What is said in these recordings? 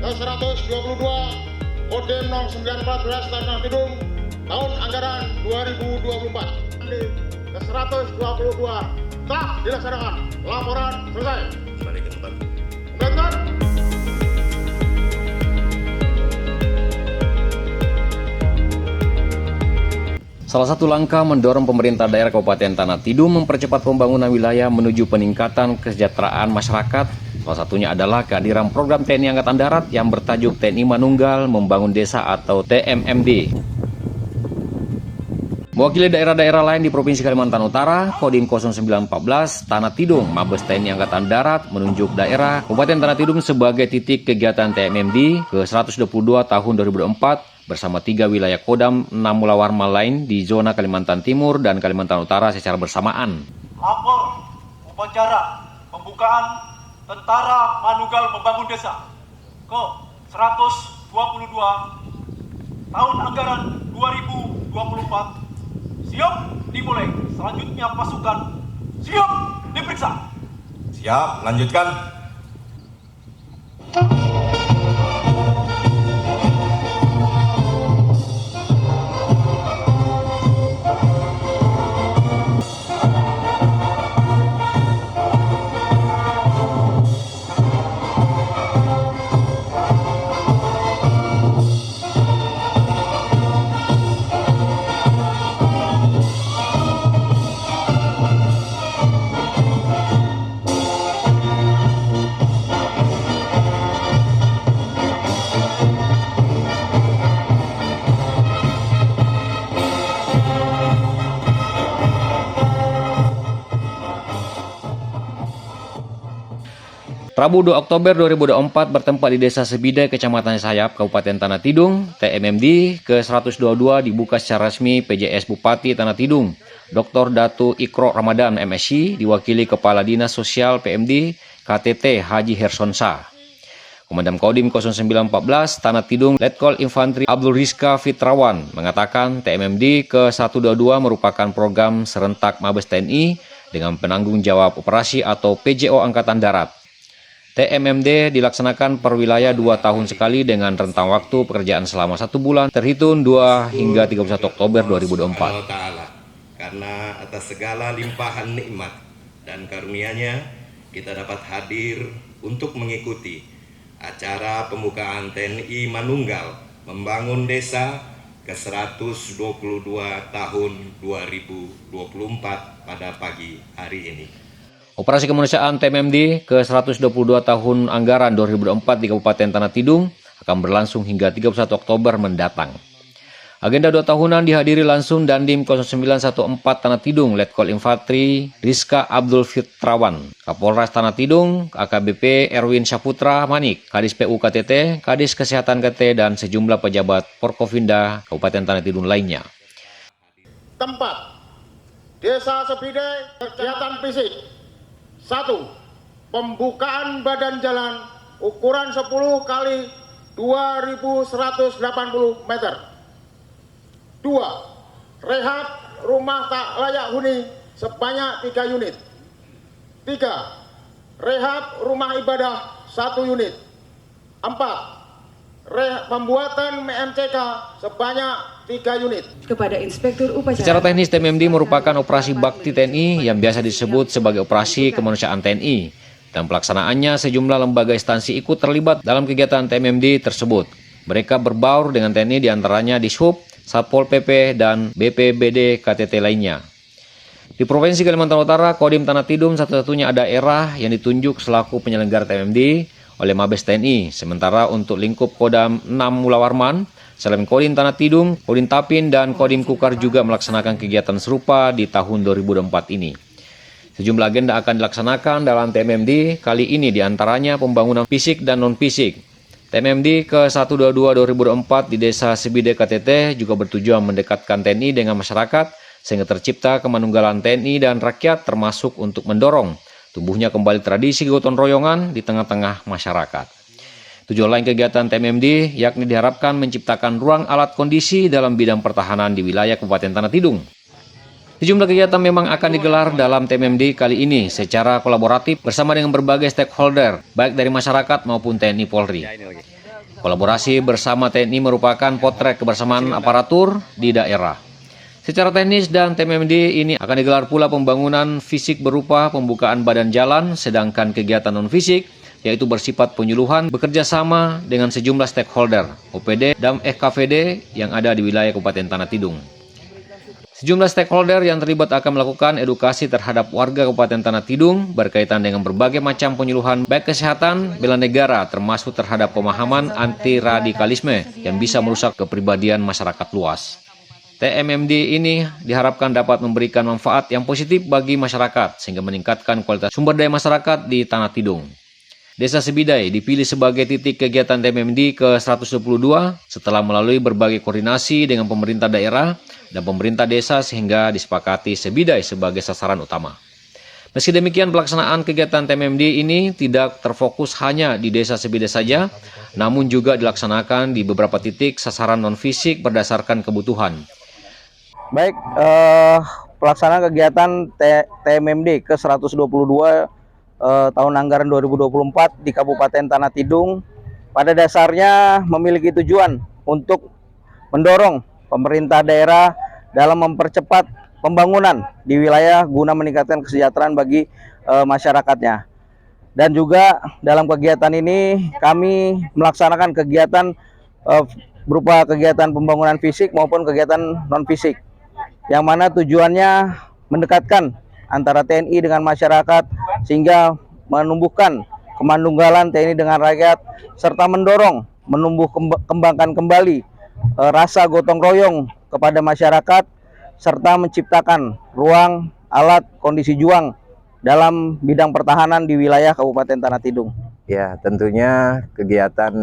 ke-122 Kodim 0914 Tanah Tidung tahun anggaran 2024. Ke-122 telah dilaksanakan. Laporan selesai. Kembali ke tempat. Betul. Salah satu langkah mendorong pemerintah daerah Kabupaten Tanah Tidung mempercepat pembangunan wilayah menuju peningkatan kesejahteraan masyarakat. Salah satunya adalah kehadiran program TNI Angkatan Darat yang bertajuk TNI Manunggal Membangun Desa atau TMMD. Mewakili daerah-daerah lain di Provinsi Kalimantan Utara, Kodim 0914 Tanah Tidung, Mabes TNI Angkatan Darat menunjuk daerah Kabupaten Tanah Tidung sebagai titik kegiatan TMMD ke-122 tahun 2024 bersama 3 wilayah Kodam 6 Mulawarma lain di zona Kalimantan Timur dan Kalimantan Utara secara bersamaan. Lapor upacara pembukaan Tentara Manunggal Membangun Desa ke-122 tahun anggaran 2024 siap dimulai. Selanjutnya pasukan siap diperiksa. Siap, lanjutkan. Rabu 2 Oktober 2024 bertempat di Desa Sebidai, Kecamatan Sayap, Kabupaten Tanah Tidung, TMMD ke-122 dibuka secara resmi PJS Bupati Tanah Tidung, Dr. Datu Ikro Ramadan MSc, diwakili Kepala Dinas Sosial PMD KTT Haji Hersonsa. Komandan Kodim 0914 Tanah Tidung, Letkol Infantri Abdul Rizka Fitrawan mengatakan TMMD ke-122 merupakan program serentak Mabes TNI dengan penanggung jawab operasi atau PJO Angkatan Darat. TMMD dilaksanakan per wilayah 2 tahun sekali dengan rentang waktu pekerjaan selama 1 bulan terhitung 2 hingga 31 Oktober 2024. Karena atas segala limpahan nikmat dan karunia-Nya kita dapat hadir untuk mengikuti acara pembukaan TNI Manunggal Membangun Desa ke-122 tahun 2024 pada pagi hari ini. Operasi kemanusiaan TMMD ke-122 tahun anggaran 2024 di Kabupaten Tanah Tidung akan berlangsung hingga 31 Oktober mendatang. Agenda 2 tahunan dihadiri langsung Dandim 0914 Tanah Tidung, Letkol Infantri Rizka Abdul Fitrawan, Kapolres Tanah Tidung, AKBP Erwin Saputra Manik, Kadis PU KTT, Kadis Kesehatan KT, dan sejumlah pejabat Porkovinda Kabupaten Tanah Tidung lainnya. Tempat Desa Sebidai, kegiatan fisik. 1. Pembukaan badan jalan ukuran 10 kali 2180 meter. 2. Rehab rumah tak layak huni sebanyak 3 unit. 3. Rehab rumah ibadah 1 unit. 4. Pembuatan MMCK sebanyak 3 unit. Kepada Inspektur Upacara. Secara teknis, TMMD merupakan operasi bakti TNI yang biasa disebut sebagai operasi kemanusiaan TNI. Dan pelaksanaannya sejumlah lembaga instansi ikut terlibat dalam kegiatan TMMD tersebut. Mereka berbaur dengan TNI diantaranya Dishub, Satpol PP, dan BPBD KTT lainnya. Di Provinsi Kalimantan Utara, Kodim Tanah Tidung satu-satunya daerah yang ditunjuk selaku penyelenggara TMMD oleh Mabes TNI. Sementara untuk lingkup Kodam 6 Mulawarman, selain Kodim Tanah Tidung, Kodim Tapin, dan Kodim Kukar juga melaksanakan kegiatan serupa di tahun 2024 ini. Sejumlah agenda akan dilaksanakan dalam TMMD kali ini, diantaranya pembangunan fisik dan non-fisik. TMMD ke-122 2024 di Desa Sebidai KTT juga bertujuan mendekatkan TNI dengan masyarakat sehingga tercipta kemanunggalan TNI dan rakyat, termasuk untuk mendorong tumbuhnya kembali tradisi gotong royongan di tengah-tengah masyarakat. Tujuan lain kegiatan TMMD yakni diharapkan menciptakan ruang alat kondisi dalam bidang pertahanan di wilayah Kabupaten Tanah Tidung. Sejumlah kegiatan memang akan digelar dalam TMMD kali ini secara kolaboratif bersama dengan berbagai stakeholder, baik dari masyarakat maupun TNI Polri. Kolaborasi bersama TNI merupakan potret kebersamaan aparatur di daerah. Secara teknis dan TMMD ini akan digelar pula pembangunan fisik berupa pembukaan badan jalan, sedangkan kegiatan non-fisik yaitu bersifat penyuluhan bekerja sama dengan sejumlah stakeholder, OPD dan FKVD yang ada di wilayah Kabupaten Tanah Tidung. Sejumlah stakeholder yang terlibat akan melakukan edukasi terhadap warga Kabupaten Tanah Tidung berkaitan dengan berbagai macam penyuluhan baik kesehatan, bela negara, termasuk terhadap pemahaman anti-radikalisme yang bisa merusak kepribadian masyarakat luas. TMMD ini diharapkan dapat memberikan manfaat yang positif bagi masyarakat sehingga meningkatkan kualitas sumber daya masyarakat di Tanah Tidung. Desa Sebidai dipilih sebagai titik kegiatan TMMD ke-122 setelah melalui berbagai koordinasi dengan pemerintah daerah dan pemerintah desa sehingga disepakati Sebidai sebagai sasaran utama. Meski demikian, pelaksanaan kegiatan TMMD ini tidak terfokus hanya di Desa Sebidai saja, namun juga dilaksanakan di beberapa titik sasaran non-fisik berdasarkan kebutuhan. Baik, pelaksanaan kegiatan TMMD ke-122 tahun anggaran 2024 di Kabupaten Tanah Tidung pada dasarnya memiliki tujuan untuk mendorong pemerintah daerah dalam mempercepat pembangunan di wilayah guna meningkatkan kesejahteraan bagi masyarakatnya. Dan juga dalam kegiatan ini kami melaksanakan kegiatan berupa kegiatan pembangunan fisik maupun kegiatan non-fisik, yang mana tujuannya mendekatkan antara TNI dengan masyarakat sehingga menumbuhkan kemandunggalan TNI dengan rakyat serta mendorong kembangkan kembali rasa gotong royong kepada masyarakat serta menciptakan ruang, alat, kondisi juang dalam bidang pertahanan di wilayah Kabupaten Tanah Tidung. Ya, tentunya kegiatan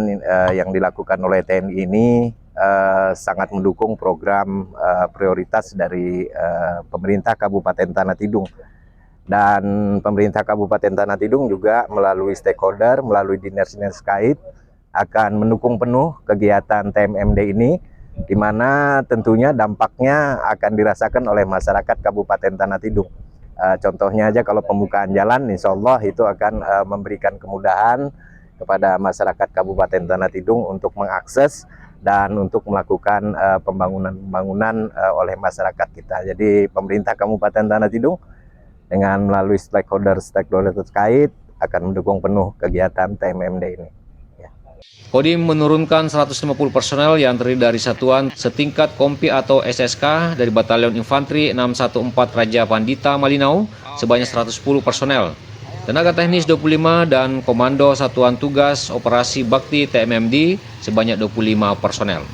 yang dilakukan oleh TNI ini sangat mendukung program prioritas dari pemerintah Kabupaten Tanah Tidung. Dan pemerintah Kabupaten Tanah Tidung juga melalui stakeholder, melalui dinas-dinas terkait akan mendukung penuh kegiatan TMMD ini, di mana tentunya dampaknya akan dirasakan oleh masyarakat Kabupaten Tanah Tidung. Contohnya aja kalau pembukaan jalan, insya Allah itu akan memberikan kemudahan kepada masyarakat Kabupaten Tanah Tidung untuk mengakses dan untuk melakukan pembangunan oleh masyarakat kita. Jadi pemerintah Kabupaten Tanah Tidung dengan melalui stakeholder terkait akan mendukung penuh kegiatan TMMD ini. Kodim menurunkan 150 personel yang terdiri dari satuan setingkat kompi atau SSK dari Batalion Infanteri 614 Raja Pandita Malinau sebanyak 110 personel, tenaga teknis 25 dan komando satuan tugas operasi bakti TMMD sebanyak 25 personel.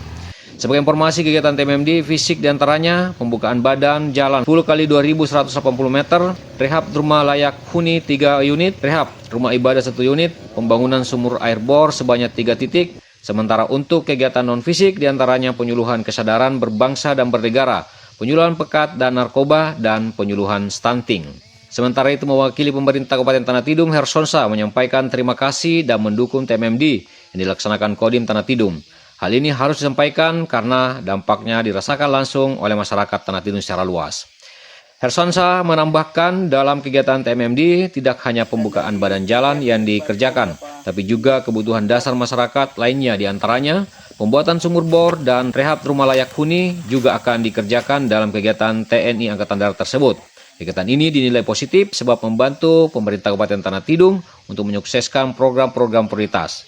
Sebagai informasi kegiatan TMMD fisik diantaranya pembukaan badan jalan 10 x 2180 meter, rehab rumah layak huni 3 unit, rehab rumah ibadah 1 unit, pembangunan sumur air bor sebanyak 3 titik. Sementara untuk kegiatan non-fisik diantaranya penyuluhan kesadaran berbangsa dan bernegara, penyuluhan pekat dan narkoba, dan penyuluhan stunting. Sementara itu mewakili pemerintah Kabupaten Tanah Tidung, Hersonsa menyampaikan terima kasih dan mendukung TMMD yang dilaksanakan Kodim Tanah Tidung. Hal ini harus disampaikan karena dampaknya dirasakan langsung oleh masyarakat Tanah Tidung secara luas. Hersonsa menambahkan dalam kegiatan TMMD tidak hanya pembukaan badan jalan yang dikerjakan, tapi juga kebutuhan dasar masyarakat lainnya, diantaranya pembuatan sumur bor dan rehab rumah layak huni juga akan dikerjakan dalam kegiatan TNI Angkatan Darat tersebut. Kegiatan ini dinilai positif sebab membantu pemerintah Kabupaten Tanah Tidung untuk menyukseskan program-program prioritas.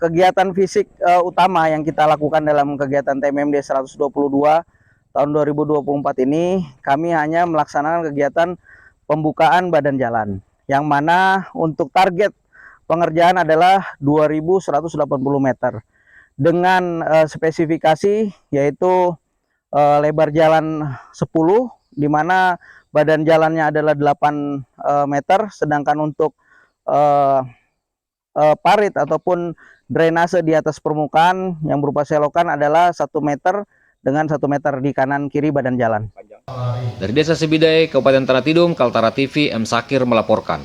Kegiatan fisik utama yang kita lakukan dalam kegiatan TMMD 122 tahun 2024 ini, kami hanya melaksanakan kegiatan pembukaan badan jalan, yang mana untuk target pengerjaan adalah 2180 meter dengan spesifikasi yaitu lebar jalan 10, di mana badan jalannya adalah 8 meter, sedangkan untuk parit ataupun drainase di atas permukaan yang berupa selokan adalah 1 meter dengan 1 meter di kanan kiri badan jalan. Dari Desa Sebidai, Kabupaten Tanah Tidung, Kaltara TV, M. Sakir melaporkan.